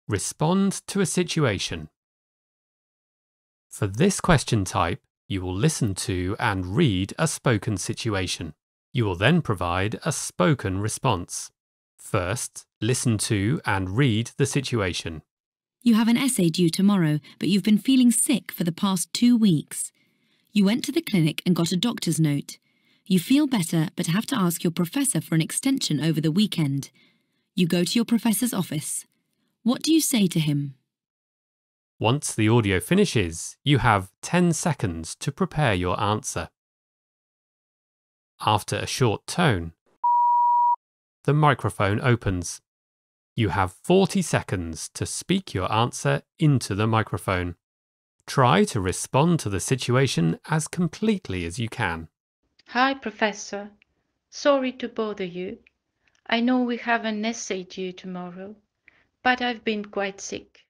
Respond to a situation. For this question type, you will listen to and read a spoken situation. You will then provide a spoken response. First, listen to and read the situation. You have an essay due tomorrow, but you've been feeling sick for the past 2 weeks. You went to the clinic and got a doctor's note. You feel better, but have to ask your professor for an extension over the weekend. You go to your professor's office. What do you say to him? Once the audio finishes, you have 10 seconds to prepare your answer. After a short tone, the microphone opens. You have 40 seconds to speak your answer into the microphone. Try to respond to the situation as completely as you can. Hi, Professor. Sorry to bother you. I know we have an essay due tomorrow, but I've been quite sick.